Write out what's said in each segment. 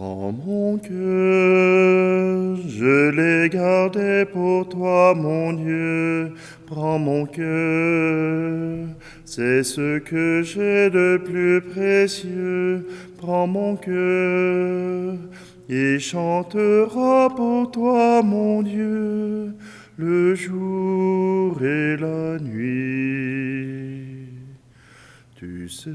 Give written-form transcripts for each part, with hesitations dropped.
Prends mon cœur, je l'ai gardé pour toi, mon Dieu. Prends mon cœur, c'est ce que j'ai de plus précieux. Prends mon cœur, et chantera pour toi, mon Dieu, le jour et la nuit. Tu sais,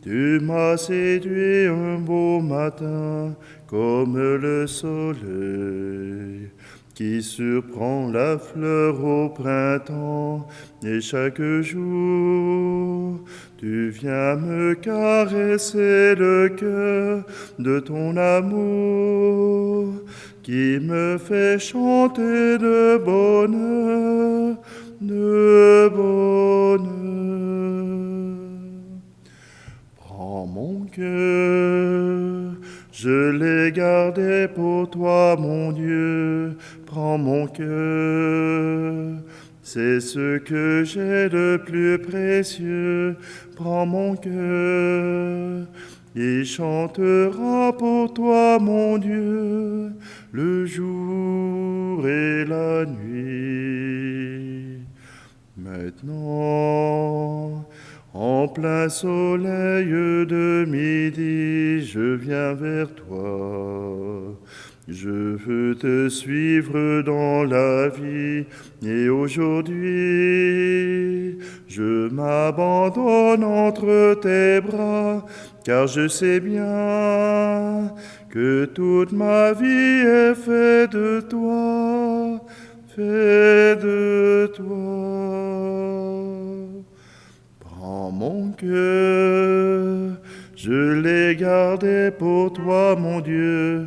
tu m'as séduit un beau matin comme le soleil qui surprend la fleur au printemps, et chaque jour tu viens me caresser le cœur de ton amour qui me fait chanter de bonheur, de bonheur. Prends mon cœur, je l'ai gardé pour toi, mon Dieu. Prends mon cœur, c'est ce que j'ai de plus précieux. Prends mon cœur, il chantera pour toi, mon Dieu, le jour et la nuit. Maintenant, en plein soleil de midi, je viens vers toi. Je veux te suivre dans la vie, et aujourd'hui, je m'abandonne entre tes bras, car je sais bien que toute ma vie est faite de toi, faite de toi. Prends mon cœur, je l'ai gardé pour toi, mon Dieu.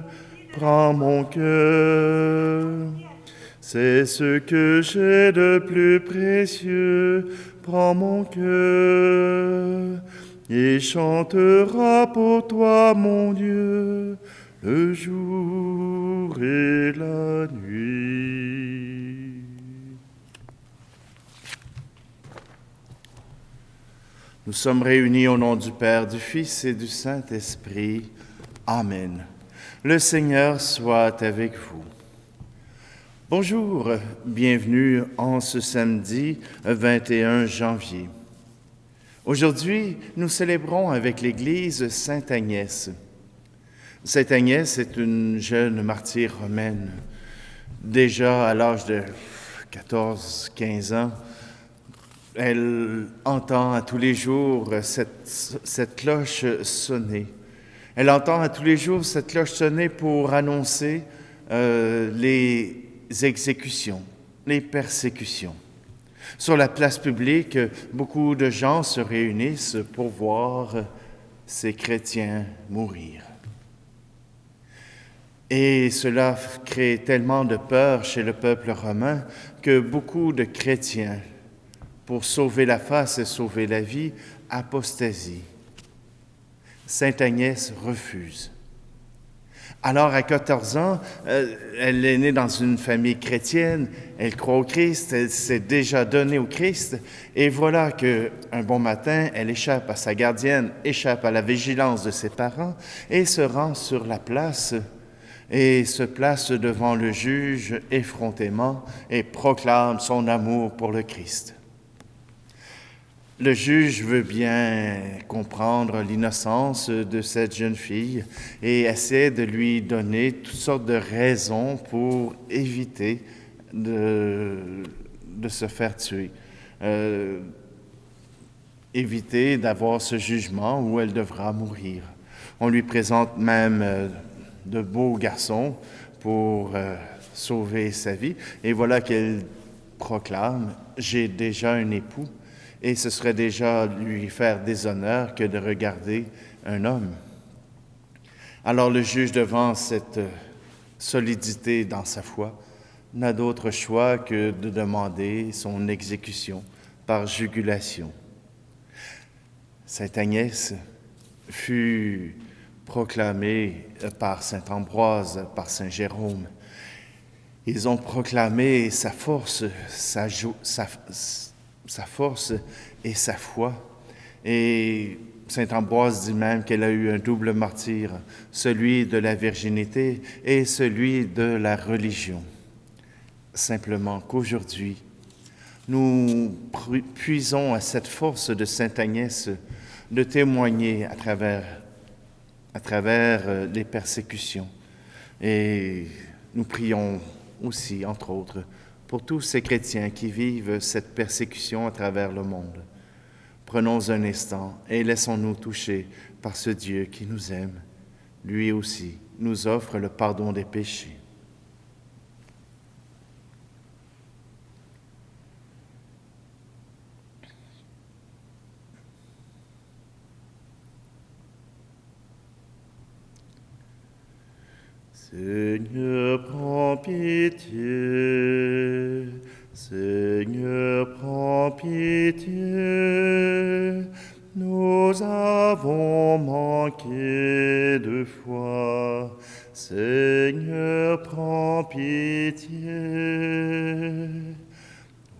Prends mon cœur, c'est ce que j'ai de plus précieux. Prends mon cœur, il chantera pour toi, mon Dieu, le jour et la nuit. Nous sommes réunis au nom du Père, du Fils et du Saint-Esprit. Amen. Le Seigneur soit avec vous. Bonjour, bienvenue en ce samedi 21 janvier. Aujourd'hui, nous célébrons avec l'Église Sainte Agnès. Sainte Agnès est une jeune martyre romaine. Déjà à l'âge de 14-15 ans, elle entend à tous les jours cette cloche sonner. Elle entend à tous les jours cette cloche sonner pour annoncer les exécutions, les persécutions. Sur la place publique, beaucoup de gens se réunissent pour voir ces chrétiens mourir. Et cela crée tellement de peur chez le peuple romain que beaucoup de chrétiens, pour sauver la face et sauver la vie, apostasient. Sainte Agnès refuse. Alors, à 14 ans, elle est née dans une famille chrétienne, elle croit au Christ, elle s'est déjà donnée au Christ, et voilà qu'un bon matin, elle échappe à sa gardienne, échappe à la vigilance de ses parents, et se rend sur la place, et se place devant le juge effrontément, et proclame son amour pour le Christ. Le juge veut bien comprendre l'innocence de cette jeune fille et essaie de lui donner toutes sortes de raisons pour éviter de se faire tuer, éviter d'avoir ce jugement où elle devra mourir. On lui présente même de beaux garçons pour sauver sa vie, et voilà qu'elle proclame « J'ai déjà un époux ». Et ce serait déjà lui faire déshonneur que de regarder un homme. Alors le juge, devant cette solidité dans sa foi, n'a d'autre choix que de demander son exécution par jugulation. Sainte Agnès fut proclamée par saint Ambroise, par saint Jérôme. Ils ont proclamé sa force, sa force et sa foi. Et saint Ambroise dit même qu'elle a eu un double martyre, celui de la virginité et celui de la religion. Simplement qu'aujourd'hui, nous puisons à cette force de sainte Agnès de témoigner à travers les persécutions. Et nous prions aussi, entre autres, pour tous ces chrétiens qui vivent cette persécution à travers le monde. Prenons un instant et laissons-nous toucher par ce Dieu qui nous aime. Lui aussi nous offre le pardon des péchés. Seigneur, prends pitié. Seigneur, prends pitié. Nous avons manqué de foi. Seigneur, prends pitié.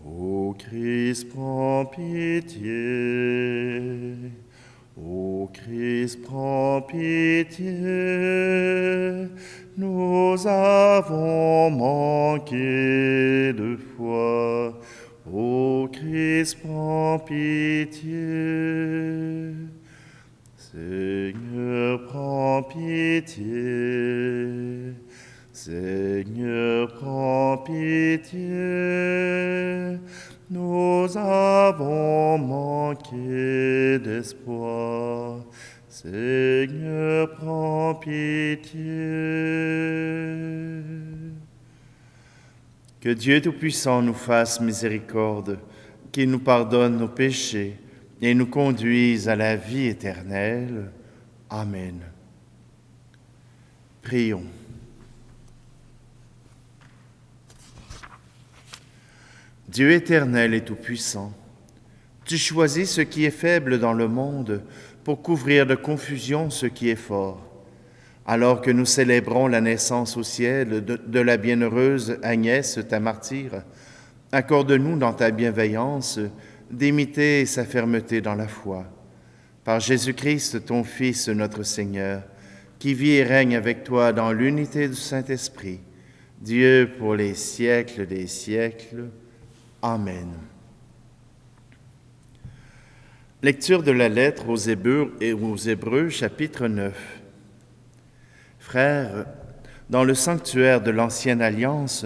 Ô Christ, prends pitié. Ô Christ, prends pitié. Nous avons manqué de foi. Ô Christ, prends pitié. Seigneur, prends pitié. Seigneur, prends pitié. Nous avons manqué d'espoir. Seigneur, prends pitié. Que Dieu Tout-Puissant nous fasse miséricorde, qu'il nous pardonne nos péchés et nous conduise à la vie éternelle. Amen. Prions. Dieu éternel et tout-puissant, tu choisis ce qui est faible dans le monde pour couvrir de confusion ce qui est fort. Alors que nous célébrons la naissance au ciel de la bienheureuse Agnès, ta martyre, accorde-nous dans ta bienveillance d'imiter sa fermeté dans la foi. Par Jésus-Christ, ton Fils, notre Seigneur, qui vit et règne avec toi dans l'unité du Saint-Esprit, Dieu pour les siècles des siècles. Amen. Lecture de la lettre aux Hébreux, chapitre 9. Frères, dans le sanctuaire de l'Ancienne Alliance,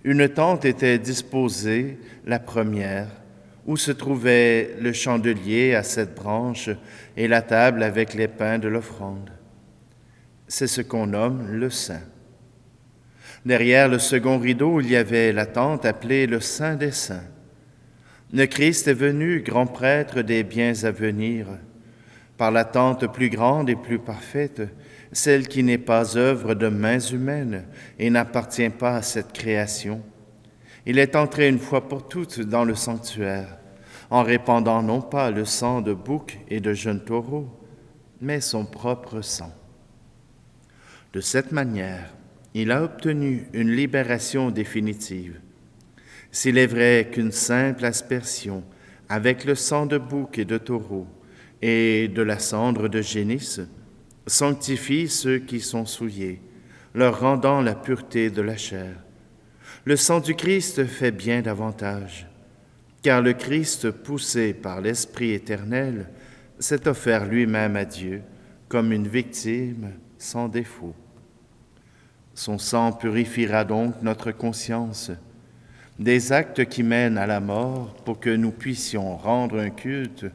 une tente était disposée, la première, où se trouvait le chandelier à 7 branches et la table avec les pains de l'offrande. C'est ce qu'on nomme le Saint. Derrière le second rideau, il y avait la tente appelée le Saint des Saints. Le Christ est venu, grand prêtre des biens à venir, par la tente plus grande et plus parfaite, celle qui n'est pas œuvre de mains humaines et n'appartient pas à cette création. Il est entré une fois pour toutes dans le sanctuaire, en répandant non pas le sang de boucs et de jeunes taureaux, mais son propre sang. De cette manière, il a obtenu une libération définitive. S'il est vrai qu'une simple aspersion avec le sang de bouc et de taureau et de la cendre de génisse sanctifie ceux qui sont souillés, leur rendant la pureté de la chair, le sang du Christ fait bien davantage, car le Christ, poussé par l'Esprit éternel, s'est offert lui-même à Dieu comme une victime sans défaut. Son sang purifiera donc notre conscience des actes qui mènent à la mort pour que nous puissions rendre un culte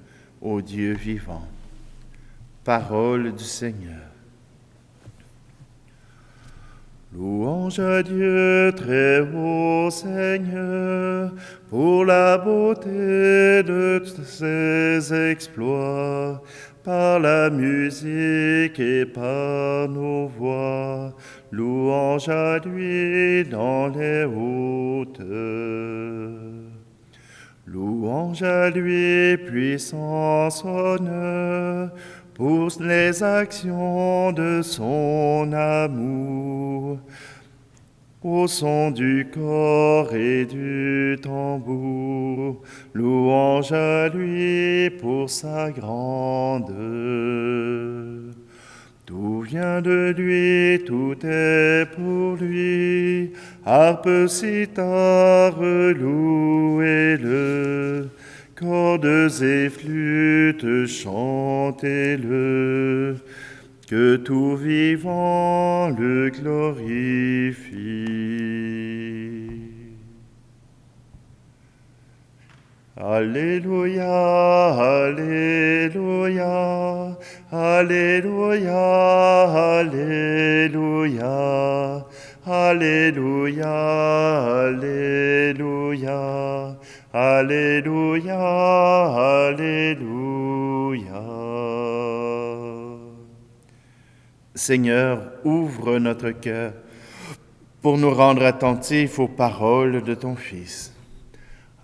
au Dieu vivant. Parole du Seigneur. Louange à Dieu très haut Seigneur, pour la beauté de ses exploits, par la musique et par nos voix. Louange à lui dans les hautes. Louange à lui, puissance, honneur, pour les actions de son amour. Au son du cor et du tambour, louange à lui pour sa grande. Tout vient de lui, tout est pour lui, harpe, cithare, louez-le, cordes et flûtes, chantez-le, que tout vivant le glorifie. Alléluia, Alléluia, Alléluia, Alléluia, Alléluia, Alléluia, Alléluia, Alléluia. Seigneur, ouvre notre cœur pour nous rendre attentifs aux paroles de ton Fils.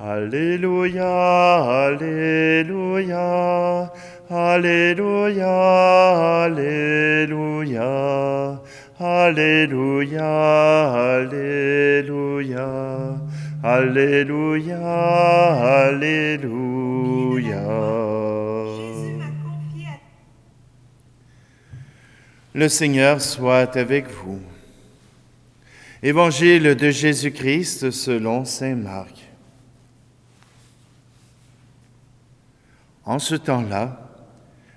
Alléluia, Alléluia, Alléluia, Alléluia, Alléluia, Alléluia, Alléluia, Alléluia. Le Seigneur soit avec vous. Évangile de Jésus-Christ selon saint Marc. En ce temps-là,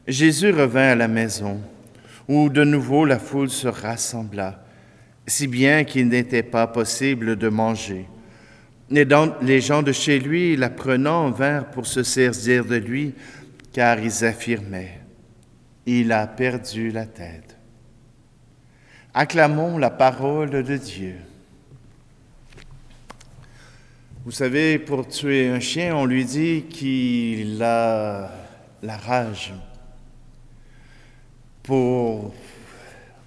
Jésus revint à la maison, où de nouveau la foule se rassembla, si bien qu'il n'était pas possible de manger. Les gens de chez lui, l'apprenant, vinrent pour se saisir de lui, car ils affirmaient : il a perdu la tête. Acclamons la parole de Dieu. Vous savez, pour tuer un chien, on lui dit qu'il a la rage. Pour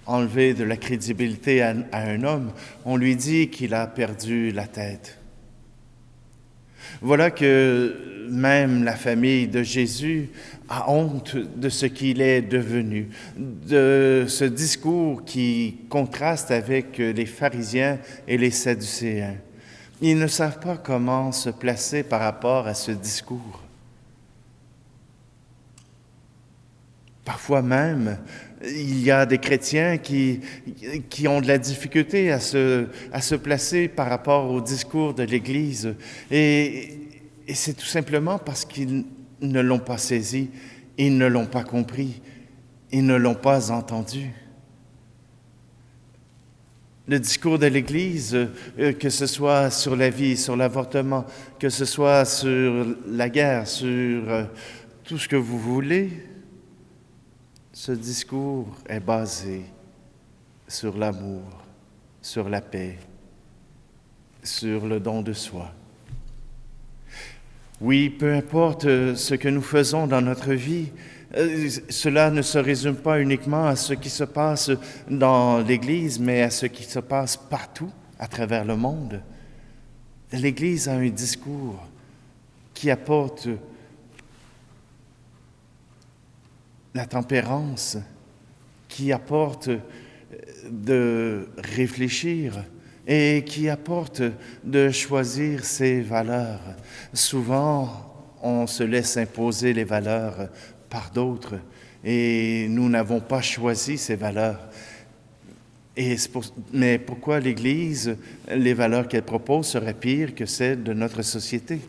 enlever de la crédibilité à un homme, on lui dit qu'il a perdu la tête. Voilà que même la famille de Jésus a honte de ce qu'il est devenu, de ce discours qui contraste avec les pharisiens et les sadducéens. Ils ne savent pas comment se placer par rapport à ce discours. Parfois même, il y a des chrétiens qui ont de la difficulté à se placer par rapport au discours de l'Église. Et c'est tout simplement parce qu'ils ne l'ont pas saisi, ils ne l'ont pas compris, ils ne l'ont pas entendu. Le discours de l'Église, que ce soit sur la vie, sur l'avortement, que ce soit sur la guerre, sur tout ce que vous voulez, ce discours est basé sur l'amour, sur la paix, sur le don de soi. Oui, peu importe ce que nous faisons dans notre vie, cela ne se résume pas uniquement à ce qui se passe dans l'Église, mais à ce qui se passe partout à travers le monde. L'Église a un discours qui apporte la tempérance, qui apporte de réfléchir et qui apporte de choisir ses valeurs. Souvent, on se laisse imposer les valeurs par d'autres et nous n'avons pas choisi ces valeurs. Mais pourquoi l'Église, les valeurs qu'elle propose seraient pires que celles de notre société?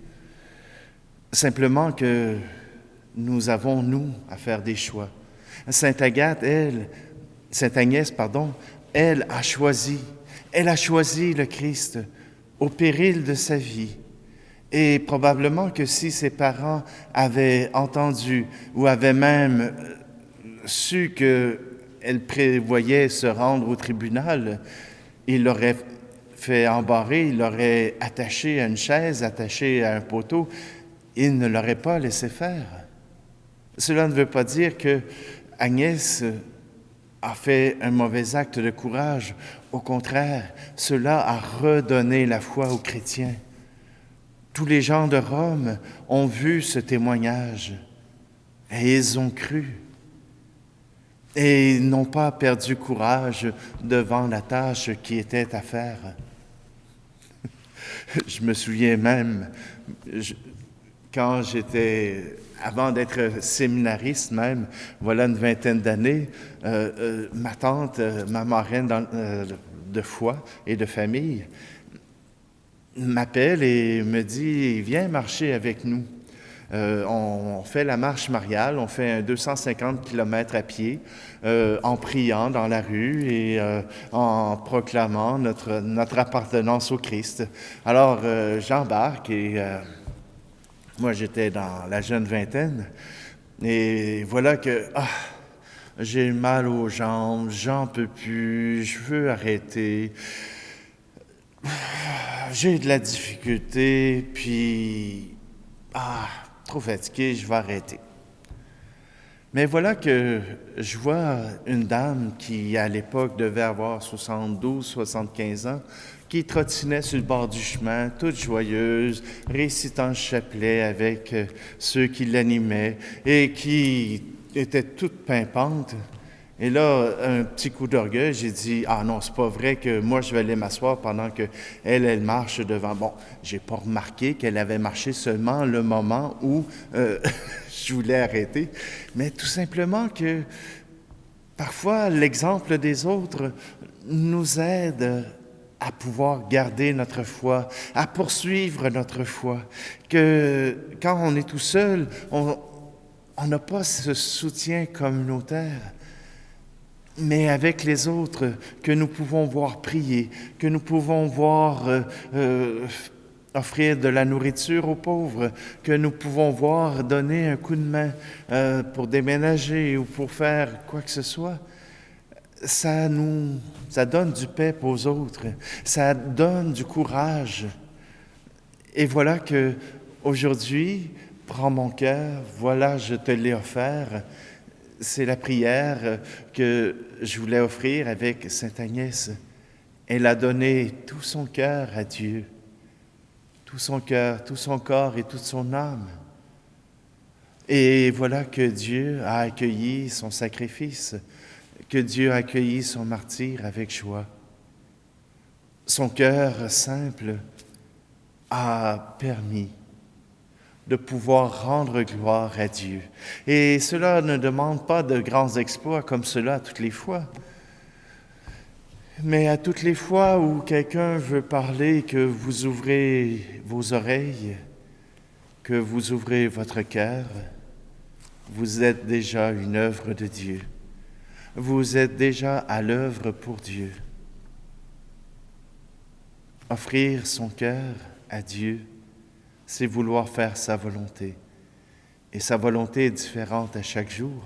Simplement que nous avons, nous, à faire des choix. Sainte Agnès, elle a choisi le Christ au péril de sa vie. Et probablement que si ses parents avaient entendu ou avaient même su qu'elle prévoyait se rendre au tribunal, ils l'auraient fait embarrer, ils l'auraient attaché à une chaise, attaché à un poteau. Ils ne l'auraient pas laissé faire. Cela ne veut pas dire que Agnès a fait un mauvais acte de courage. Au contraire, cela a redonné la foi aux chrétiens. Tous les gens de Rome ont vu ce témoignage et ils ont cru. Et ils n'ont pas perdu courage devant la tâche qui était à faire. Je me souviens même, quand avant d'être séminariste même, voilà une vingtaine d'années, ma tante, ma marraine de foi et de famille, m'appelle et me dit « Viens marcher avec nous ». On fait la marche mariale, on fait un 250 km à pied en priant dans la rue et en proclamant notre appartenance au Christ. Alors j'embarque et moi j'étais dans la jeune vingtaine et voilà que j'ai mal aux jambes, j'en peux plus, je veux arrêter. J'ai de la difficulté, puis trop fatigué, je vais arrêter. Mais voilà que je vois une dame qui, à l'époque, devait avoir 72, 75 ans, qui trottinait sur le bord du chemin, toute joyeuse, récitant le chapelet avec ceux qui l'animaient et qui était toute pimpante. Et là, un petit coup d'orgueil, j'ai dit « Ah non, c'est pas vrai que moi, je vais aller m'asseoir pendant que elle marche devant. » Bon, j'ai pas remarqué qu'elle avait marché seulement le moment où je voulais arrêter, mais tout simplement que parfois, l'exemple des autres nous aide à pouvoir garder notre foi, à poursuivre notre foi, que quand on est tout seul, on n'a pas ce soutien communautaire. Mais avec les autres, que nous pouvons voir prier, que nous pouvons voir offrir de la nourriture aux pauvres, que nous pouvons voir donner un coup de main pour déménager ou pour faire quoi que ce soit, ça donne du paix aux autres, ça donne du courage. Et voilà que aujourd'hui, prends mon cœur, voilà, je te l'ai offert. C'est la prière que je voulais offrir avec Sainte Agnès. Elle a donné tout son cœur à Dieu, tout son cœur, tout son corps et toute son âme. Et voilà que Dieu a accueilli son sacrifice, que Dieu a accueilli son martyre avec joie. Son cœur simple a permis de pouvoir rendre gloire à Dieu. Et cela ne demande pas de grands exploits comme cela à toutes les fois. Mais à toutes les fois où quelqu'un veut parler, que vous ouvrez vos oreilles, que vous ouvrez votre cœur, vous êtes déjà une œuvre de Dieu. Vous êtes déjà à l'œuvre pour Dieu. Offrir son cœur à Dieu, c'est vouloir faire sa volonté. Et sa volonté est différente à chaque jour,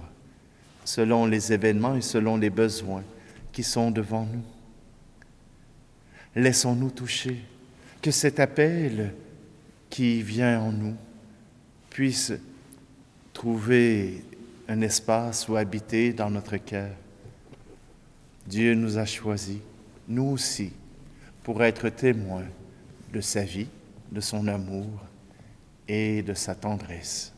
selon les événements et selon les besoins qui sont devant nous. Laissons-nous toucher, que cet appel qui vient en nous puisse trouver un espace où habiter dans notre cœur. Dieu nous a choisis, nous aussi, pour être témoins de sa vie, de son amour et de sa tendresse.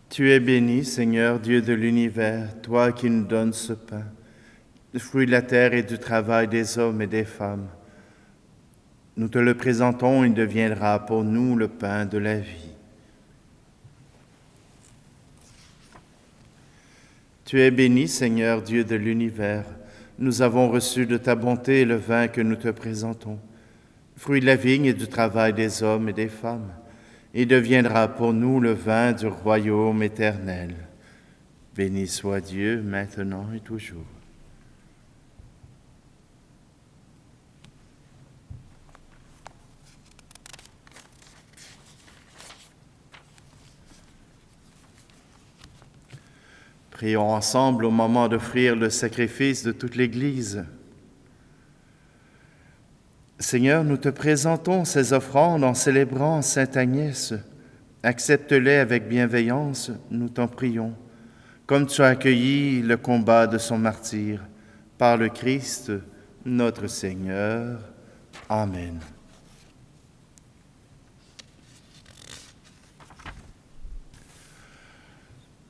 Tu es béni, Seigneur, Dieu de l'univers, toi qui nous donnes ce pain, le fruit de la terre et du travail des hommes et des femmes. Nous te le présentons, il deviendra pour nous le pain de la vie. Tu es béni, Seigneur, Dieu de l'univers, nous avons reçu de ta bonté le vin que nous te présentons, fruit de la vigne et du travail des hommes et des femmes. Il deviendra pour nous le vin du royaume éternel. Béni soit Dieu, maintenant et toujours. Prions ensemble au moment d'offrir le sacrifice de toute l'Église. Seigneur, nous te présentons ces offrandes en célébrant Sainte Agnès. Accepte-les avec bienveillance, nous t'en prions, comme tu as accueilli le combat de son martyre, par le Christ, notre Seigneur. Amen.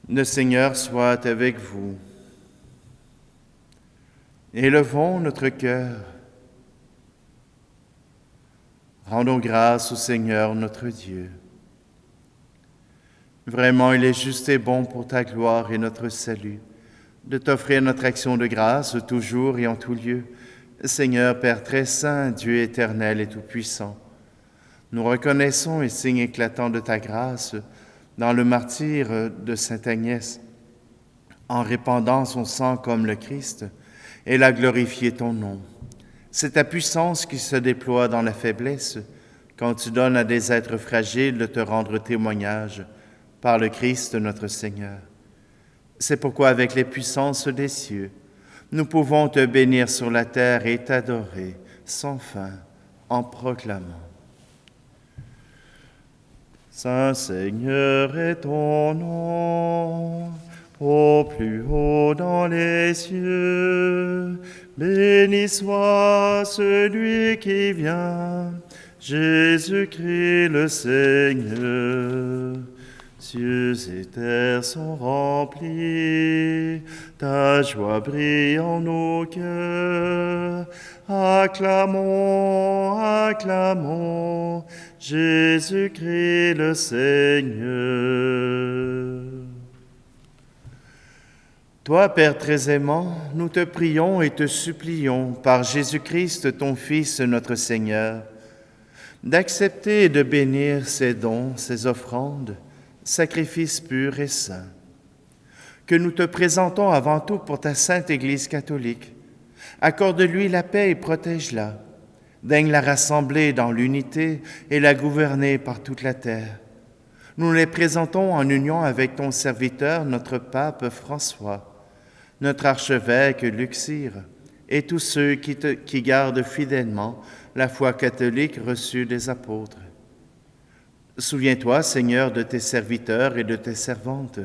Le Seigneur soit avec vous. Élevons notre cœur. Rendons grâce au Seigneur notre Dieu. Vraiment, il est juste et bon pour ta gloire et notre salut, de t'offrir notre action de grâce toujours et en tout lieu. Seigneur, Père très saint, Dieu éternel et tout-puissant, nous reconnaissons et signe éclatant de ta grâce dans le martyre de Sainte Agnès, en répandant son sang comme le Christ, elle a glorifié ton nom. C'est ta puissance qui se déploie dans la faiblesse, quand tu donnes à des êtres fragiles de te rendre témoignage par le Christ notre Seigneur. C'est pourquoi avec les puissances des cieux, nous pouvons te bénir sur la terre et t'adorer sans fin en proclamant. Saint Seigneur est ton nom, au plus haut dans les cieux. Béni soit celui qui vient, Jésus-Christ le Seigneur. Cieux et terre sont remplis, ta joie brille en nos cœurs. Acclamons, acclamons, Jésus-Christ le Seigneur. Toi, Père très aimant, nous te prions et te supplions, par Jésus-Christ, ton Fils, notre Seigneur, d'accepter et de bénir ces dons, ces offrandes, sacrifices purs et saints, que nous te présentons avant tout pour ta sainte Église catholique. Accorde-lui la paix et protège-la. Daigne la rassembler dans l'unité et la gouverner par toute la terre. Nous les présentons en union avec ton serviteur, notre pape François, notre archevêque Luxire, et tous ceux qui gardent fidèlement la foi catholique reçue des apôtres. Souviens-toi, Seigneur, de tes serviteurs et de tes servantes,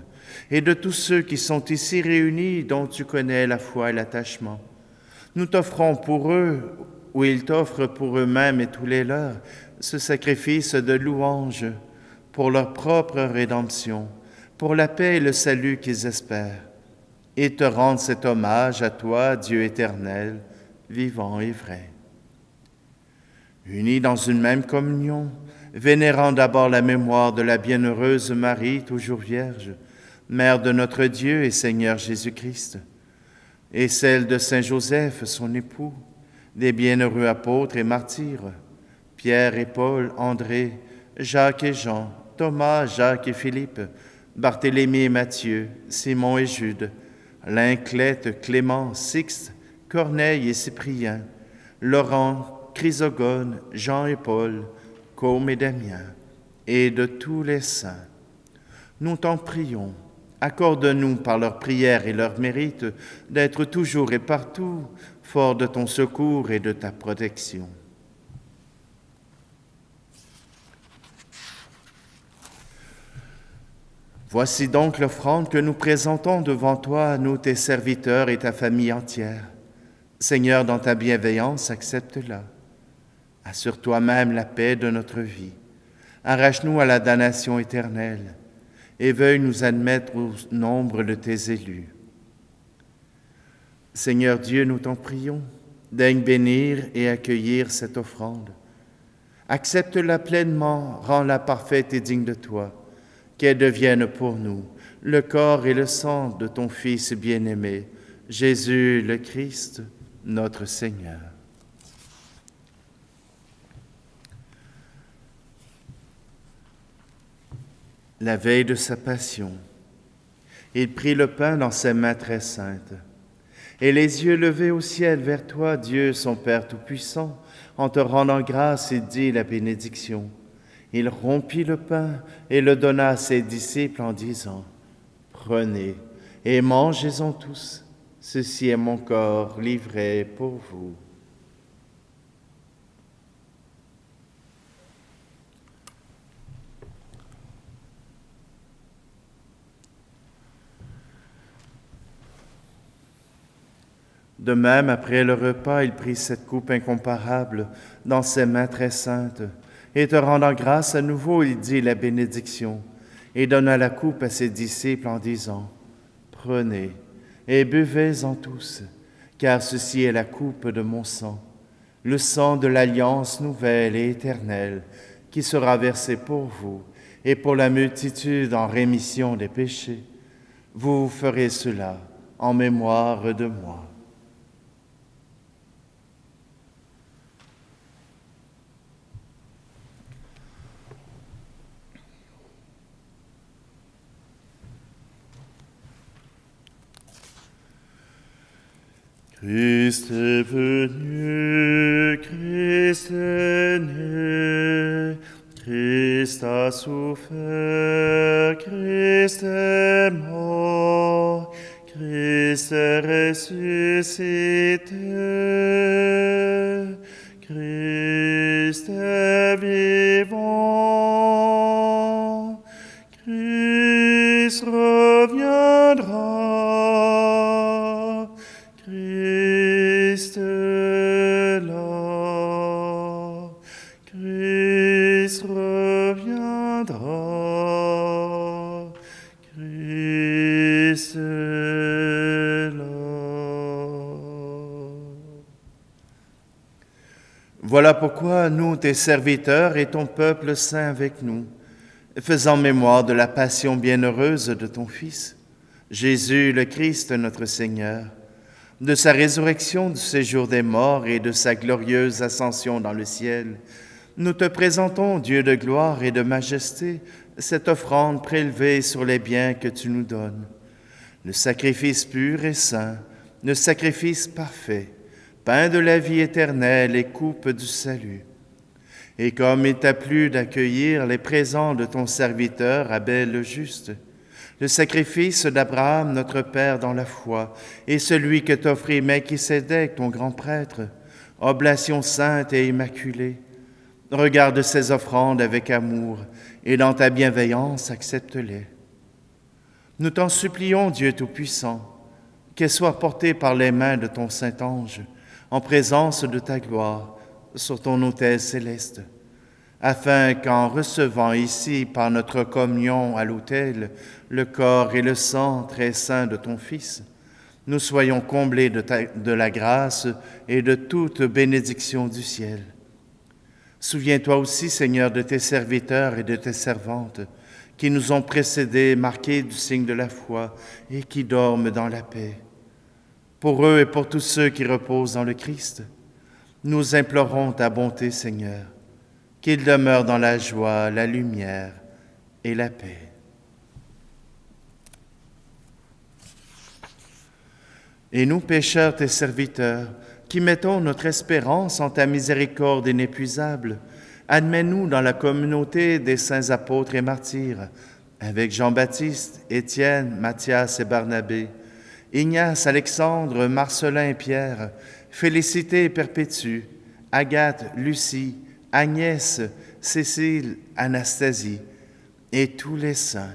et de tous ceux qui sont ici réunis, dont tu connais la foi et l'attachement. Nous t'offrons pour eux, ou ils t'offrent pour eux-mêmes et tous les leurs, ce sacrifice de louange pour leur propre rédemption, pour la paix et le salut qu'ils espèrent, et te rendent cet hommage à toi, Dieu éternel, vivant et vrai. Unis dans une même communion, vénérant d'abord la mémoire de la bienheureuse Marie, toujours vierge, Mère de notre Dieu et Seigneur Jésus-Christ, et celle de Saint Joseph, son époux, des bienheureux apôtres et martyrs, Pierre et Paul, André, Jacques et Jean, Thomas, Jacques et Philippe, Barthélemy et Matthieu, Simon et Jude, Linclète, Clément, Sixte, Corneille et Cyprien, Laurent, Chrysogone, Jean et Paul, Côme et Damien, et de tous les saints. Nous t'en prions, accorde-nous par leurs prières et leurs mérites d'être toujours et partout forts de ton secours et de ta protection. Voici donc l'offrande que nous présentons devant toi, nous tes serviteurs et ta famille entière. Seigneur, dans ta bienveillance, accepte-la. Assure toi-même la paix de notre vie. Arrache-nous à la damnation éternelle et veuille nous admettre au nombre de tes élus. Seigneur Dieu, nous t'en prions, daigne bénir et accueillir cette offrande. Accepte-la pleinement, rends-la parfaite et digne de toi, qu'elle devienne pour nous le corps et le sang de ton Fils bien-aimé, Jésus le Christ, notre Seigneur. La veille de sa passion, il prit le pain dans ses mains très saintes, et les yeux levés au ciel vers toi, Dieu, son Père Tout-Puissant, en te rendant grâce, il dit la bénédiction. Il rompit le pain et le donna à ses disciples en disant « Prenez et mangez-en tous. Ceci est mon corps livré pour vous. De même, après le repas, il prit cette coupe incomparable dans ses mains très saintes, et te rendant grâce à nouveau, il dit la bénédiction, et donna la coupe à ses disciples en disant, « Prenez et buvez-en tous, car ceci est la coupe de mon sang, le sang de l'alliance nouvelle et éternelle, qui sera versé pour vous et pour la multitude en rémission des péchés. Vous ferez cela en mémoire de moi. » Christ est venu, Christ est né, Christ a souffert, Christ est mort, Christ est ressuscité, Christ est vivant, Christ reviendra. Christ est là, Christ reviendra, Christ est là. Voilà pourquoi nous, tes serviteurs et ton peuple saint avec nous, faisant mémoire de la passion bienheureuse de ton Fils, Jésus le Christ notre Seigneur, de sa résurrection du séjour des morts et de sa glorieuse ascension dans le ciel, nous te présentons, Dieu de gloire et de majesté, cette offrande prélevée sur les biens que tu nous donnes, le sacrifice pur et saint, le sacrifice parfait, pain de la vie éternelle et coupe du salut. Et comme il t'a plu d'accueillir les présents de ton serviteur Abel le juste, le sacrifice d'Abraham, notre Père dans la foi, et celui que t'offrit Melchisédek, ton grand prêtre, oblation sainte et immaculée, regarde ces offrandes avec amour, et dans ta bienveillance accepte-les. Nous t'en supplions, Dieu Tout-Puissant, qu'elles soient portées par les mains de ton Saint-Ange, en présence de ta gloire, sur ton autel céleste, afin qu'en recevant ici, par notre communion à l'autel, le corps et le sang très saints de ton Fils, nous soyons comblés de la grâce et de toute bénédiction du ciel. Souviens-toi aussi, Seigneur, de tes serviteurs et de tes servantes, qui nous ont précédés, marqués du signe de la foi, et qui dorment dans la paix. Pour eux et pour tous ceux qui reposent dans le Christ, nous implorons ta bonté, Seigneur, qu'ils demeurent dans la joie, la lumière et la paix. Et nous, pécheurs, tes serviteurs, qui mettons notre espérance en ta miséricorde inépuisable, admets-nous dans la communauté des saints apôtres et martyrs, avec Jean-Baptiste, Étienne, Matthias et Barnabé, Ignace, Alexandre, Marcelin et Pierre, Félicité et Perpétue, Agathe, Lucie, Agnès, Cécile, Anastasie et tous les saints.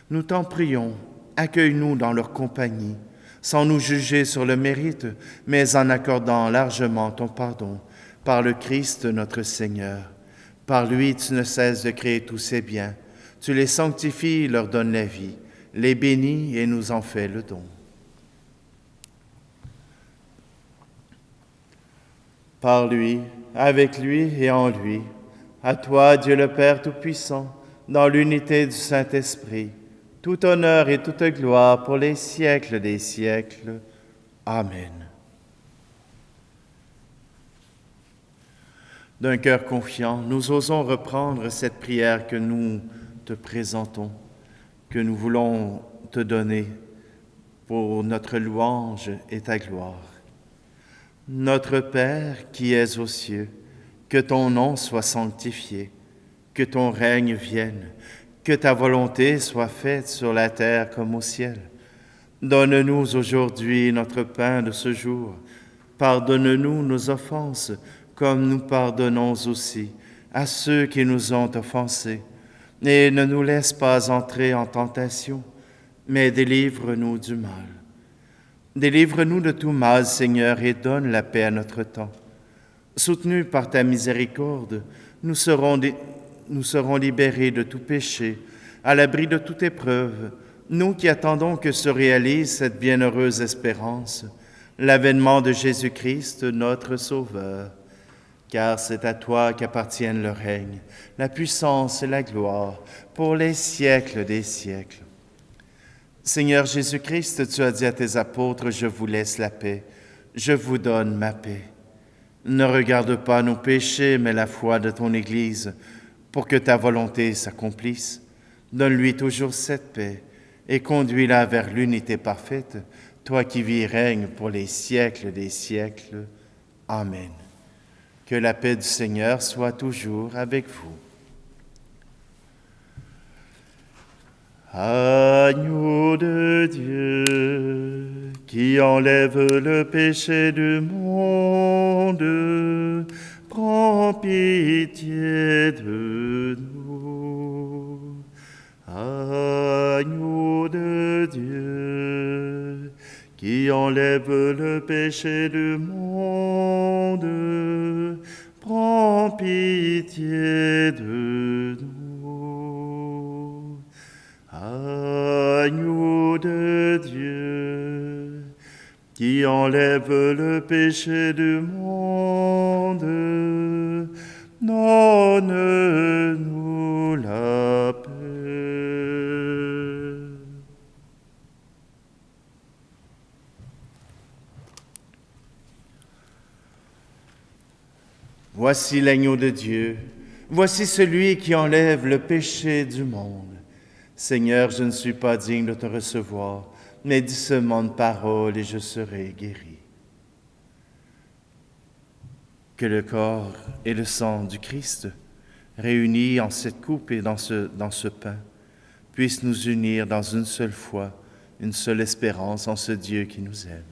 Nous t'en prions, accueille-nous dans leur compagnie, sans nous juger sur le mérite, mais en accordant largement ton pardon, par le Christ notre Seigneur. Par lui, tu ne cesses de créer tous ces biens. Tu les sanctifies, leur donnes la vie, les bénis et nous en fais le don. Par lui, avec lui et en lui, à toi, Dieu le Père Tout-Puissant, dans l'unité du Saint-Esprit, tout honneur et toute gloire pour les siècles des siècles. Amen. D'un cœur confiant, nous osons reprendre cette prière que nous te présentons, que nous voulons te donner pour notre louange et ta gloire. Notre Père qui es aux cieux, que ton nom soit sanctifié, que ton règne vienne, que ta volonté soit faite sur la terre comme au ciel. Donne-nous aujourd'hui notre pain de ce jour. Pardonne-nous nos offenses, comme nous pardonnons aussi à ceux qui nous ont offensés. Et ne nous laisse pas entrer en tentation, mais délivre-nous du mal. Délivre-nous de tout mal, Seigneur, et donne la paix à notre temps. Soutenus par ta miséricorde, nous serons libérés de tout péché, à l'abri de toute épreuve, nous qui attendons que se réalise cette bienheureuse espérance, l'avènement de Jésus-Christ, notre Sauveur. Car c'est à toi qu'appartiennent le règne, la puissance et la gloire, pour les siècles des siècles. Seigneur Jésus-Christ, tu as dit à tes apôtres, « Je vous laisse la paix, je vous donne ma paix. » Ne regarde pas nos péchés, mais la foi de ton Église, pour que ta volonté s'accomplisse. Donne-lui toujours cette paix et conduis-la vers l'unité parfaite, toi qui vis et règnes pour les siècles des siècles. Amen. Que la paix du Seigneur soit toujours avec vous. Agneau de Dieu, qui enlève le péché du monde, prends pitié de nous. Agneau de Dieu, qui enlève le péché du monde, prends pitié de nous. Agneau de Dieu, qui enlève le péché du monde, donne-nous la paix. Voici l'agneau de Dieu, voici celui qui enlève le péché du monde. Seigneur, je ne suis pas digne de te recevoir, mais dis seulement une parole et je serai guéri. Que le corps et le sang du Christ, réunis en cette coupe et dans ce pain, puissent nous unir dans une seule foi, une seule espérance en ce Dieu qui nous aime.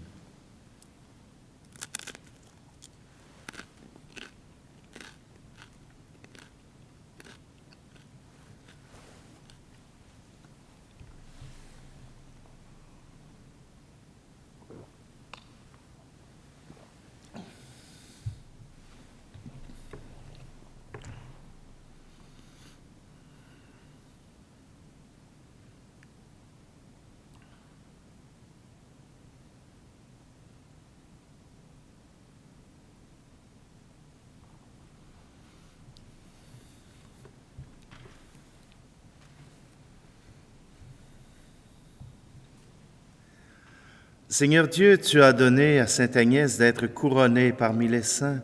Seigneur Dieu, tu as donné à Sainte Agnès d'être couronnée parmi les saints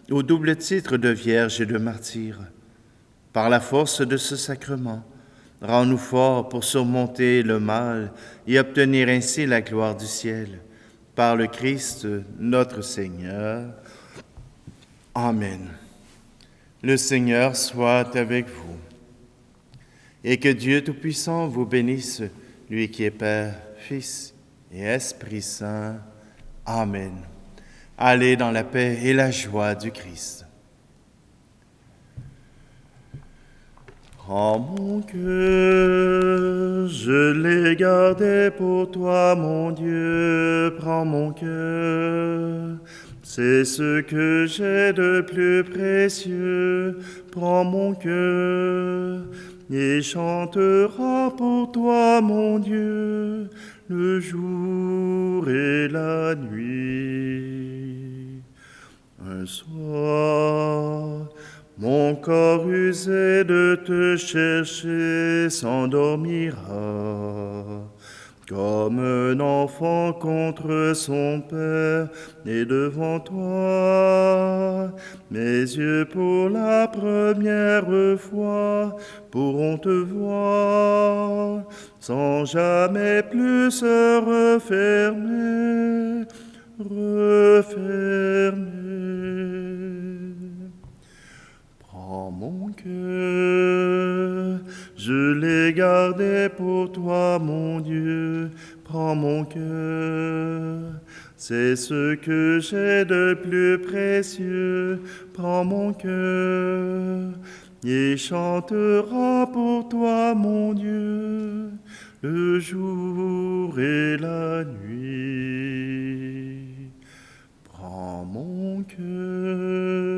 au double titre de Vierge et de martyre. Par la force de ce sacrement, rends-nous forts pour surmonter le mal et obtenir ainsi la gloire du ciel. Par le Christ, notre Seigneur. Amen. Le Seigneur soit avec vous. Et que Dieu Tout-Puissant vous bénisse, lui qui est Père, Fils et Esprit Saint. Amen. Allez dans la paix et la joie du Christ. Prends mon cœur, je l'ai gardé pour toi, mon Dieu, prends mon cœur. C'est ce que j'ai de plus précieux, prends mon cœur, et chantera pour toi, mon Dieu, le jour et la nuit. Un soir, mon corps usé de te chercher s'endormira, comme un enfant contre son père, et devant toi, mes yeux pour la première fois pourront te voir, sans jamais plus se refermer. Prends mon cœur, je l'ai gardé pour toi, mon Dieu. Prends mon cœur, c'est ce que j'ai de plus précieux. Prends mon cœur et chantera pour toi, mon Dieu, le jour et la nuit. Prends mon cœur.